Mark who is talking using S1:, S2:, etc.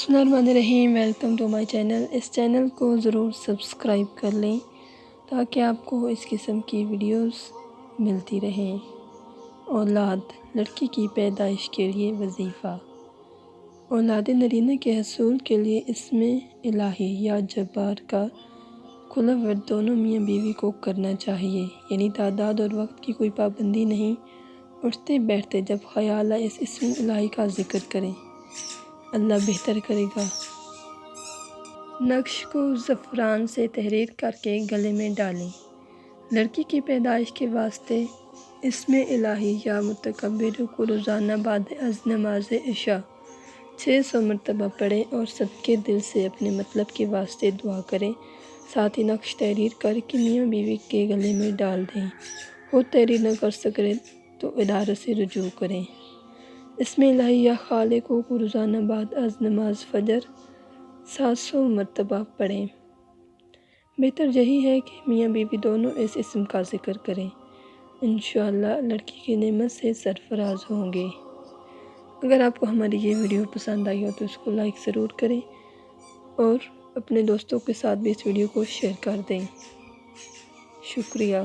S1: بسم اللہ الرحمن الرحیم، ویلکم ٹو مائی چینل۔ اس چینل کو ضرور سبسکرائب کر لیں تاکہ آپ کو اس قسم کی ویڈیوز ملتی رہیں۔ اولاد لڑکی کی پیدائش کے لیے وظیفہ۔ اولاد نرینہ کے حصول کے لیے اسم الہی یا جبار کا کھلا ورد دونوں میاں بیوی کو کرنا چاہیے، یعنی تعداد اور وقت کی کوئی پابندی نہیں۔ اٹھتے بیٹھتے جب خیال آئے اس اسم الہی کا ذکر کریں، اللہ بہتر کرے گا۔ نقش کو زعفران سے تحریر کر کے گلے میں ڈالیں۔ لڑکی کی پیدائش کے واسطے اسم الہی یا متکبر کو روزانہ بعد از نماز عشاء 600 مرتبہ پڑھیں اور صدقے دل سے اپنے مطلب کے واسطے دعا کریں۔ ساتھ ہی نقش تحریر کر کے میاں بیوی کے گلے میں ڈال دیں۔ خود تحریر نہ کر سکیں تو ادارے سے رجوع کریں۔ اسم الہی یا خالق کو روزانہ بعد از نماز فجر 700 مرتبہ پڑھیں۔ بہتر یہی ہے کہ میاں بیوی دونوں اس اسم کا ذکر کریں، انشاءاللہ لڑکی کی نعمت سے سرفراز ہوں گے۔ اگر آپ کو ہماری یہ ویڈیو پسند آئی ہو تو اس کو لائک ضرور کریں اور اپنے دوستوں کے ساتھ بھی اس ویڈیو کو شیئر کر دیں۔ شکریہ۔